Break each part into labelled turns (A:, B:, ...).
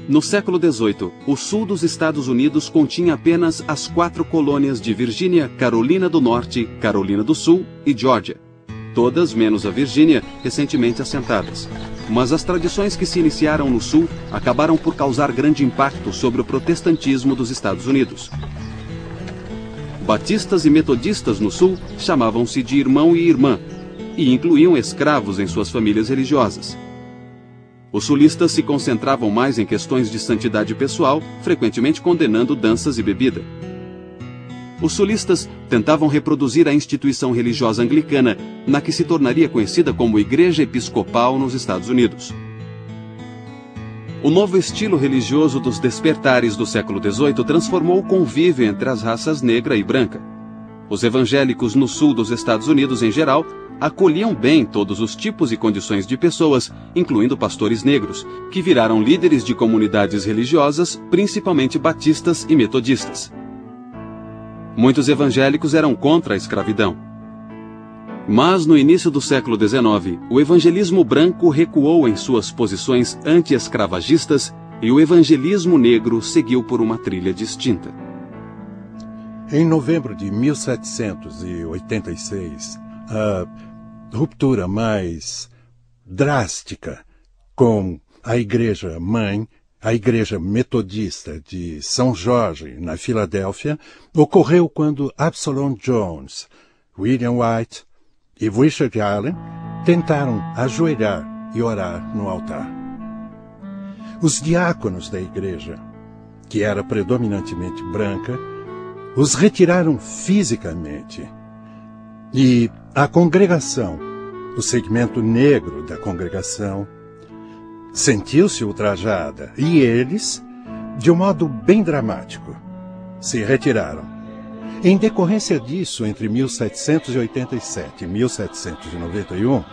A: No século XVIII, o sul dos Estados Unidos continha apenas as 4 colônias de Virgínia, Carolina do Norte, Carolina do Sul e Geórgia. Todas menos a Virgínia, recentemente assentadas. Mas as tradições que se iniciaram no sul acabaram por causar grande impacto sobre o protestantismo dos Estados Unidos. Batistas e metodistas no sul chamavam-se de irmão e irmã, e incluíam escravos em suas famílias religiosas. Os sulistas se concentravam mais em questões de santidade pessoal, frequentemente condenando danças e bebida. Os sulistas tentavam reproduzir a instituição religiosa anglicana, na que se tornaria conhecida como Igreja Episcopal nos Estados Unidos. O novo estilo religioso dos despertares do século XVIII transformou o convívio entre as raças negra e branca. Os evangélicos no sul dos Estados Unidos, em geral, acolhiam bem todos os tipos e condições de pessoas, incluindo pastores negros, que viraram líderes de comunidades religiosas, principalmente batistas e metodistas. Muitos evangélicos eram contra a escravidão. Mas no início do século XIX, o evangelismo branco recuou em suas posições anti-escravagistas e o evangelismo negro seguiu por uma trilha distinta.
B: Em novembro de 1786, a ruptura mais drástica com a Igreja Mãe, a Igreja Metodista de São Jorge, na Filadélfia, ocorreu quando Absalom Jones, William White e Richard Allen tentaram ajoelhar e orar no altar. Os diáconos da igreja, que era predominantemente branca, os retiraram fisicamente e a congregação, o segmento negro da congregação, sentiu-se ultrajada e eles, de um modo bem dramático, se retiraram. Em decorrência disso, entre 1787 e 1791,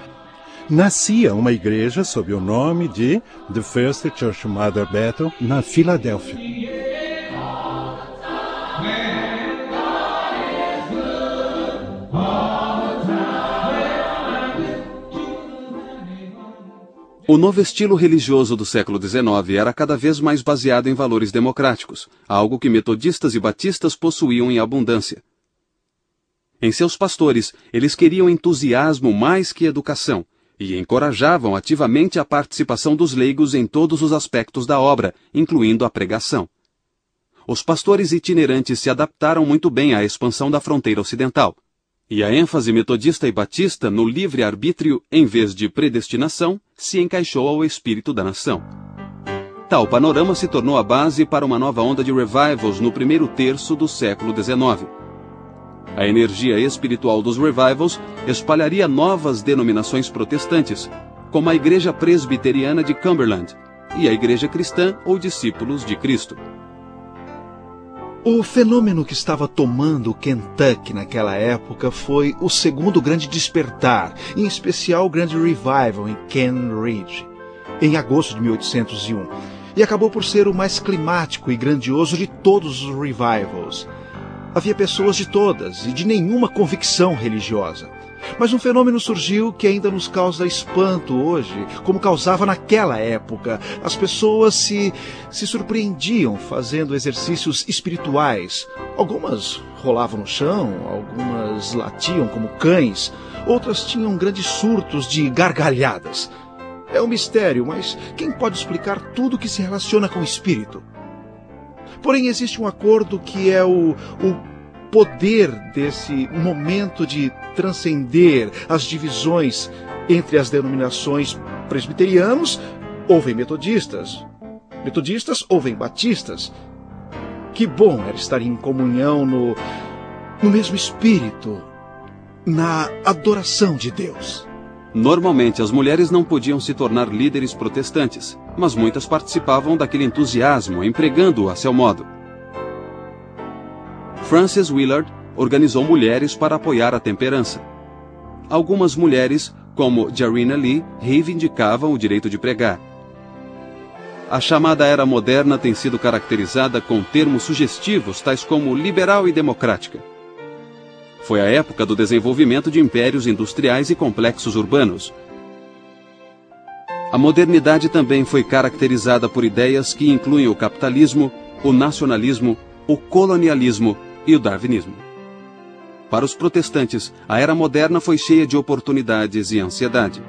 B: nascia uma igreja sob o nome de The First Church Mother Bethel, na Filadélfia.
A: O novo estilo religioso do século XIX era cada vez mais baseado em valores democráticos, algo que metodistas e batistas possuíam em abundância. Em seus pastores, eles queriam entusiasmo mais que educação, e encorajavam ativamente a participação dos leigos em todos os aspectos da obra, incluindo a pregação. Os pastores itinerantes se adaptaram muito bem à expansão da fronteira ocidental, e a ênfase metodista e batista no livre-arbítrio, em vez de predestinação, se encaixou ao espírito da nação. Tal panorama se tornou a base para uma nova onda de revivals no primeiro terço do século XIX. A energia espiritual dos revivals espalharia novas denominações protestantes, como a Igreja Presbiteriana de Cumberland e a Igreja Cristã ou Discípulos de Cristo.
C: O fenômeno que estava tomando o Kentucky naquela época foi o segundo grande despertar, em especial o grande revival em Ken Ridge, em agosto de 1801, e acabou por ser o mais climático e grandioso de todos os revivals. Havia pessoas de todas e de nenhuma convicção religiosa. Mas um fenômeno surgiu que ainda nos causa espanto hoje, como causava naquela época. As pessoas se surpreendiam fazendo exercícios espirituais. Algumas rolavam no chão, algumas latiam como cães, outras tinham grandes surtos de gargalhadas. É um mistério, mas quem pode explicar tudo que se relaciona com o espírito? Porém, existe um acordo que é o poder desse momento de transcender as divisões entre as denominações. Presbiterianos ouvem metodistas, metodistas ouvem batistas. Que bom era estar em comunhão no mesmo espírito, na adoração de Deus.
A: Normalmente, as mulheres não podiam se tornar líderes protestantes, mas muitas participavam daquele entusiasmo, empregando-o a seu modo. Frances Willard organizou mulheres para apoiar a temperança. Algumas mulheres, como Jarina Lee, reivindicavam o direito de pregar. A chamada era moderna tem sido caracterizada com termos sugestivos tais como liberal e democrática. Foi a época do desenvolvimento de impérios industriais e complexos urbanos. A A modernidade também foi caracterizada por ideias que incluem o capitalismo, o nacionalismo, o colonialismo e o darwinismo. Para os protestantes, a era moderna foi cheia de oportunidades e ansiedade.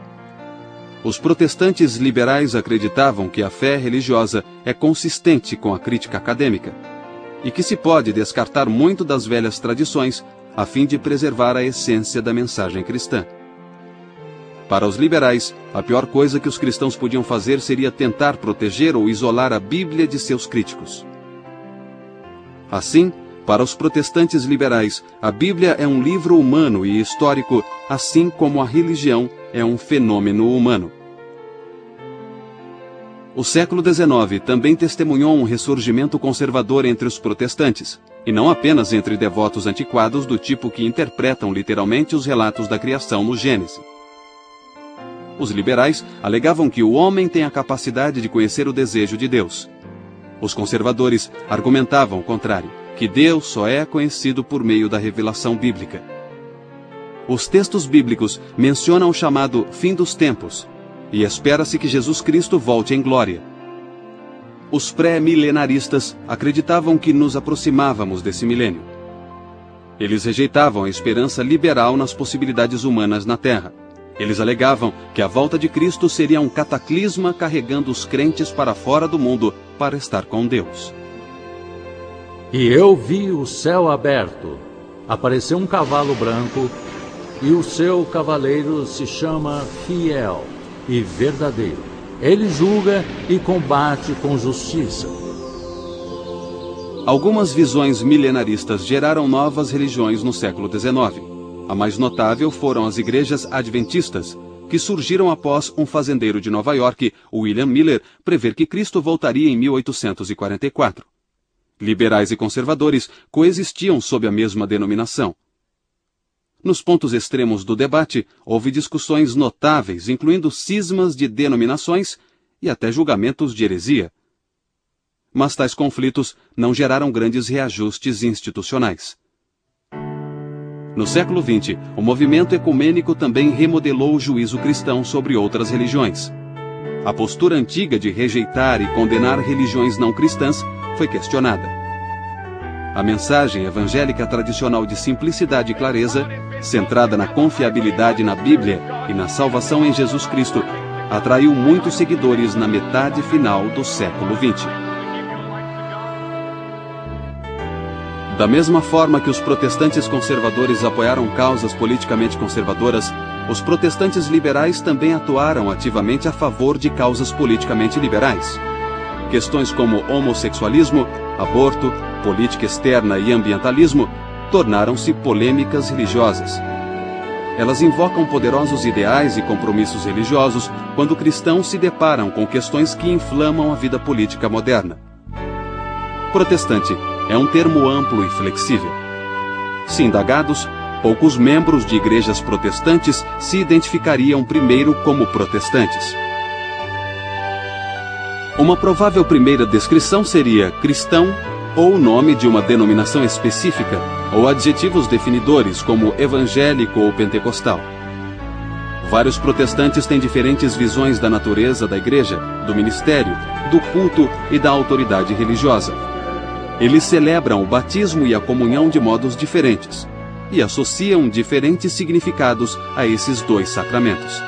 A: Os protestantes liberais acreditavam que a fé religiosa é consistente com a crítica acadêmica e que se pode descartar muito das velhas tradições a fim de preservar a essência da mensagem cristã. Para os liberais, a pior coisa que os cristãos podiam fazer seria tentar proteger ou isolar a Bíblia de seus críticos. Assim, para os protestantes liberais, a Bíblia é um livro humano e histórico, assim como a religião é um fenômeno humano. O século XIX também testemunhou um ressurgimento conservador entre os protestantes, e não apenas entre devotos antiquados do tipo que interpretam literalmente os relatos da criação no Gênesis. Os liberais alegavam que o homem tem a capacidade de conhecer o desejo de Deus. Os conservadores argumentavam o contrário, que Deus só é conhecido por meio da revelação bíblica. Os textos bíblicos mencionam o chamado fim dos tempos, e espera-se que Jesus Cristo volte em glória. Os pré-milenaristas acreditavam que nos aproximávamos desse milênio. Eles rejeitavam a esperança liberal nas possibilidades humanas na Terra. Eles alegavam que a volta de Cristo seria um cataclisma carregando os crentes para fora do mundo para estar com Deus.
D: E eu vi o céu aberto, apareceu um cavalo branco, e o seu cavaleiro se chama Fiel e Verdadeiro. Ele julga e combate com justiça.
A: Algumas visões milenaristas geraram novas religiões no século XIX. A mais notável foram as igrejas adventistas, que surgiram após um fazendeiro de Nova York, William Miller, prever que Cristo voltaria em 1844. Liberais e conservadores coexistiam sob a mesma denominação. Nos pontos extremos do debate, houve discussões notáveis, incluindo cismas de denominações e até julgamentos de heresia. Mas tais conflitos não geraram grandes reajustes institucionais. No século XX, o movimento ecumênico também remodelou o juízo cristão sobre outras religiões. A postura antiga de rejeitar e condenar religiões não cristãs foi questionada. A mensagem evangélica tradicional de simplicidade e clareza, centrada na confiabilidade na Bíblia e na salvação em Jesus Cristo, atraiu muitos seguidores na metade final do século XX. Da mesma forma que os protestantes conservadores apoiaram causas politicamente conservadoras, os protestantes liberais também atuaram ativamente a favor de causas politicamente liberais. Questões como homossexualismo, aborto, política externa e ambientalismo tornaram-se polêmicas religiosas. Elas invocam poderosos ideais e compromissos religiosos quando cristãos se deparam com questões que inflamam a vida política moderna. Protestante é um termo amplo e flexível. Se indagados, poucos membros de igrejas protestantes se identificariam primeiro como protestantes. Uma provável primeira descrição seria cristão ou o nome de uma denominação específica, ou adjetivos definidores como evangélico ou pentecostal. Vários protestantes têm diferentes visões da natureza da igreja, do ministério, do culto e da autoridade religiosa. Eles celebram o batismo e a comunhão de modos diferentes e associam diferentes significados a esses dois sacramentos.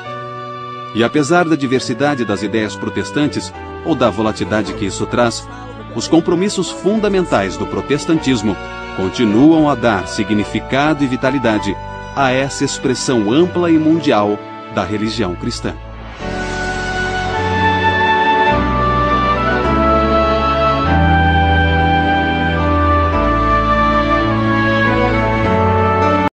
A: E apesar da diversidade das ideias protestantes ou da volatilidade que isso traz, os compromissos fundamentais do protestantismo continuam a dar significado e vitalidade a essa expressão ampla e mundial da religião cristã.